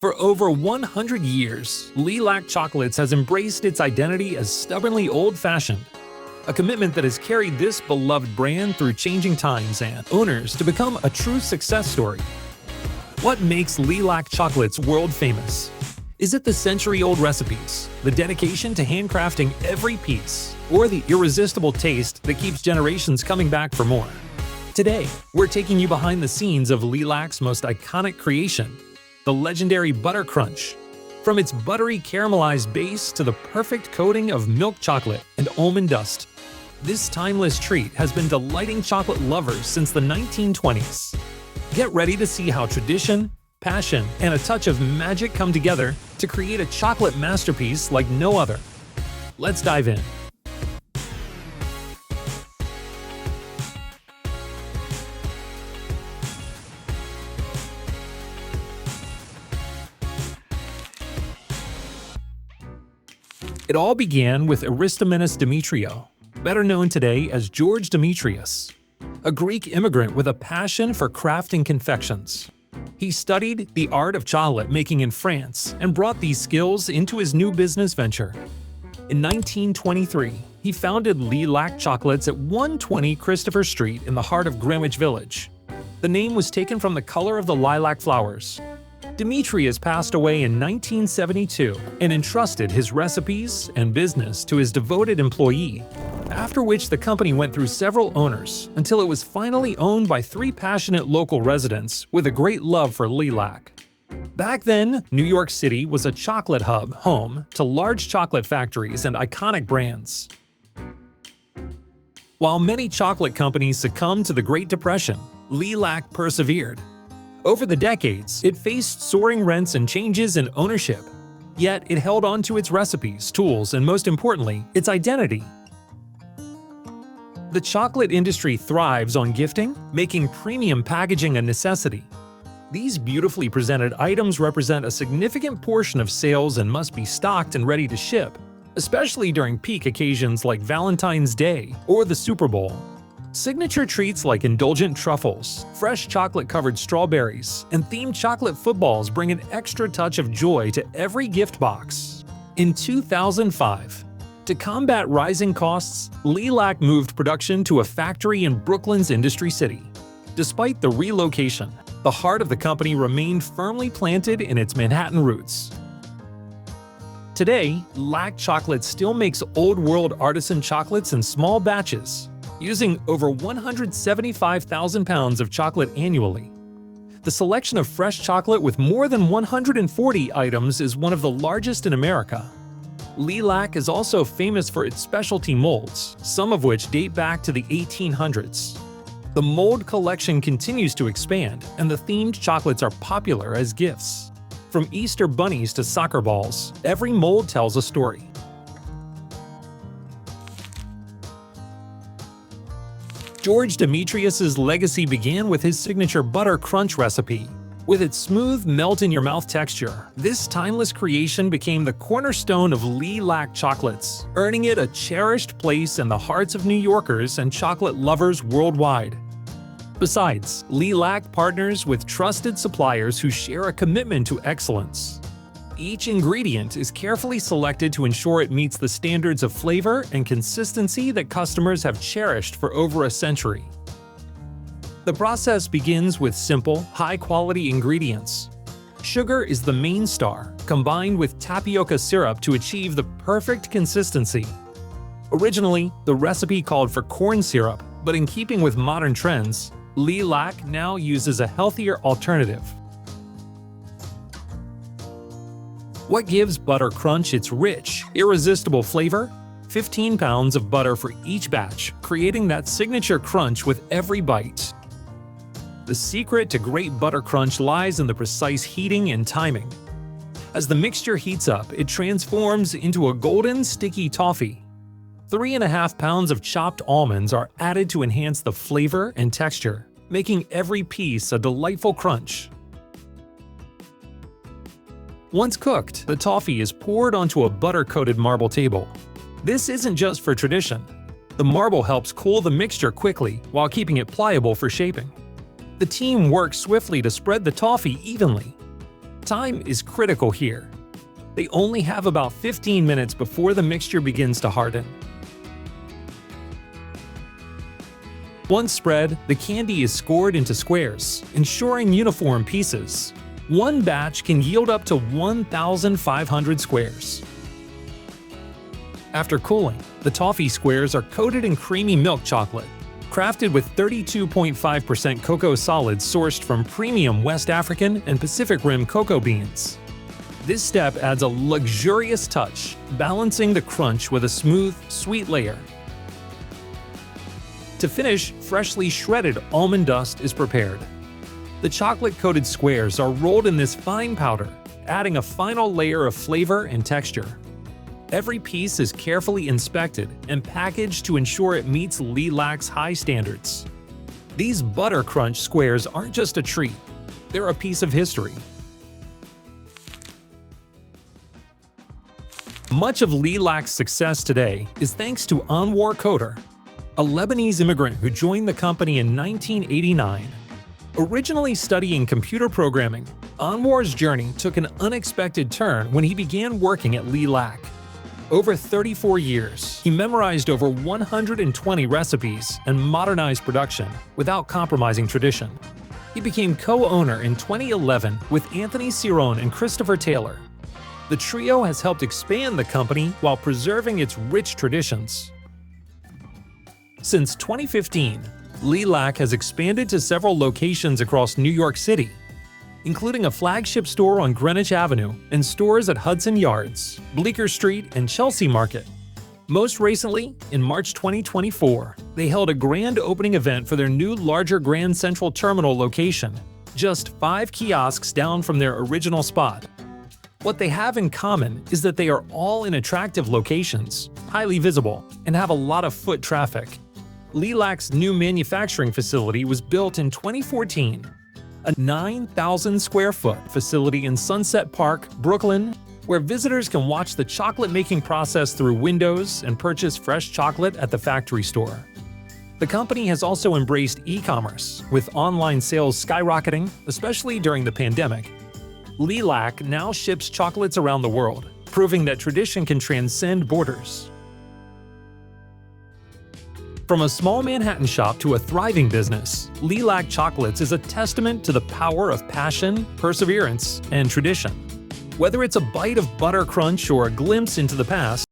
For over 100 years, Li-Lac Chocolates has embraced its identity as stubbornly old-fashioned, a commitment that has carried this beloved brand through changing times and owners to become a true success story. What makes Li-Lac Chocolates world famous? Is it the century-old recipes, the dedication to handcrafting every piece, or the irresistible taste that keeps generations coming back for more? Today, we're taking you behind the scenes of Li-Lac's most iconic creation, the legendary Butter Crunch. From its buttery caramelized base to the perfect coating of milk chocolate and almond dust, this timeless treat has been delighting chocolate lovers since the 1920s. Get ready to see how tradition, passion, and a touch of magic come together to create a chocolate masterpiece like no other. Let's dive in. It all began with Aristomenes Demetrio, better known today as George Demetrius, a Greek immigrant with a passion for crafting confections. He studied the art of chocolate making in France and brought these skills into his new business venture. In 1923, he founded Li-Lac Chocolates at 120 Christopher Street in the heart of Greenwich Village. The name was taken from the color of the lilac flowers. Demetrius passed away in 1972 and entrusted his recipes and business to his devoted employee, after which the company went through several owners until it was finally owned by three passionate local residents with a great love for Li-Lac. Back then, New York City was a chocolate hub home to large chocolate factories and iconic brands. While many chocolate companies succumbed to the Great Depression, Li-Lac persevered. Over the decades, it faced soaring rents and changes in ownership. Yet it held on to its recipes, tools, and most importantly, its identity. The chocolate industry thrives on gifting, making premium packaging a necessity. These beautifully presented items represent a significant portion of sales and must be stocked and ready to ship, especially during peak occasions like Valentine's Day or the Super Bowl. Signature treats like indulgent truffles, fresh chocolate-covered strawberries, and themed chocolate footballs bring an extra touch of joy to every gift box. In 2005, to combat rising costs, Li-Lac moved production to a factory in Brooklyn's Industry City. Despite the relocation, the heart of the company remained firmly planted in its Manhattan roots. Today, Li-Lac Chocolates still makes old-world artisan chocolates in small batches, using over 175,000 pounds of chocolate annually. The selection of fresh chocolate with more than 140 items is one of the largest in America. Li-Lac is also famous for its specialty molds, some of which date back to the 1800s. The mold collection continues to expand, and the themed chocolates are popular as gifts. From Easter bunnies to soccer balls, every mold tells a story. George Demetrius's legacy began with his signature Butter Crunch recipe. With its smooth, melt-in-your-mouth texture, this timeless creation became the cornerstone of Li-Lac Chocolates, earning it a cherished place in the hearts of New Yorkers and chocolate lovers worldwide. Besides, Li-Lac partners with trusted suppliers who share a commitment to excellence. Each ingredient is carefully selected to ensure it meets the standards of flavor and consistency that customers have cherished for over a century. The process begins with simple, high-quality ingredients. Sugar is the main star, combined with tapioca syrup to achieve the perfect consistency. Originally, the recipe called for corn syrup, but in keeping with modern trends, Li-Lac now uses a healthier alternative. What gives Butter Crunch its rich, irresistible flavor? 15 pounds of butter for each batch, creating that signature crunch with every bite. The secret to great Butter Crunch lies in the precise heating and timing. As the mixture heats up, it transforms into a golden, sticky toffee. 3.5 pounds of chopped almonds are added to enhance the flavor and texture, making every piece a delightful crunch. Once cooked, the toffee is poured onto a butter-coated marble table. This isn't just for tradition. The marble helps cool the mixture quickly while keeping it pliable for shaping. The team works swiftly to spread the toffee evenly. Time is critical here. They only have about 15 minutes before the mixture begins to harden. Once spread, the candy is scored into squares, ensuring uniform pieces. One batch can yield up to 1,500 squares. After cooling, the toffee squares are coated in creamy milk chocolate, crafted with 32.5% cocoa solids sourced from premium West African and Pacific Rim cocoa beans. This step adds a luxurious touch, balancing the crunch with a smooth, sweet layer. To finish, freshly shredded almond dust is prepared. The chocolate-coated squares are rolled in this fine powder, adding a final layer of flavor and texture. Every piece is carefully inspected and packaged to ensure it meets Li-Lac's high standards. These butter crunch squares aren't just a treat, they're a piece of history. Much of Li-Lac's success today is thanks to Anwar Koder, a Lebanese immigrant who joined the company in 1989. Originally studying computer programming, Anwar's journey took an unexpected turn when he began working at Li-Lac. Over 34 years, he memorized over 120 recipes and modernized production without compromising tradition. He became co-owner in 2011 with Anthony Ciron and Christopher Taylor. The trio has helped expand the company while preserving its rich traditions. Since 2015, Li-Lac has expanded to several locations across New York City, including a flagship store on Greenwich Avenue and stores at Hudson Yards, Bleecker Street, and Chelsea Market. Most recently, in March 2024, they held a grand opening event for their new larger Grand Central Terminal location, just 5 kiosks down from their original spot. What they have in common is that they are all in attractive locations, highly visible, and have a lot of foot traffic. Li-Lac's new manufacturing facility was built in 2014, a 9,000 square foot facility in Sunset Park, Brooklyn, where visitors can watch the chocolate-making process through windows and purchase fresh chocolate at the factory store. The company has also embraced e-commerce, with online sales skyrocketing, especially during the pandemic. Li-Lac now ships chocolates around the world, proving that tradition can transcend borders. From a small Manhattan shop to a thriving business, Li-Lac Chocolates is a testament to the power of passion, perseverance, and tradition. Whether it's a bite of butter crunch or a glimpse into the past,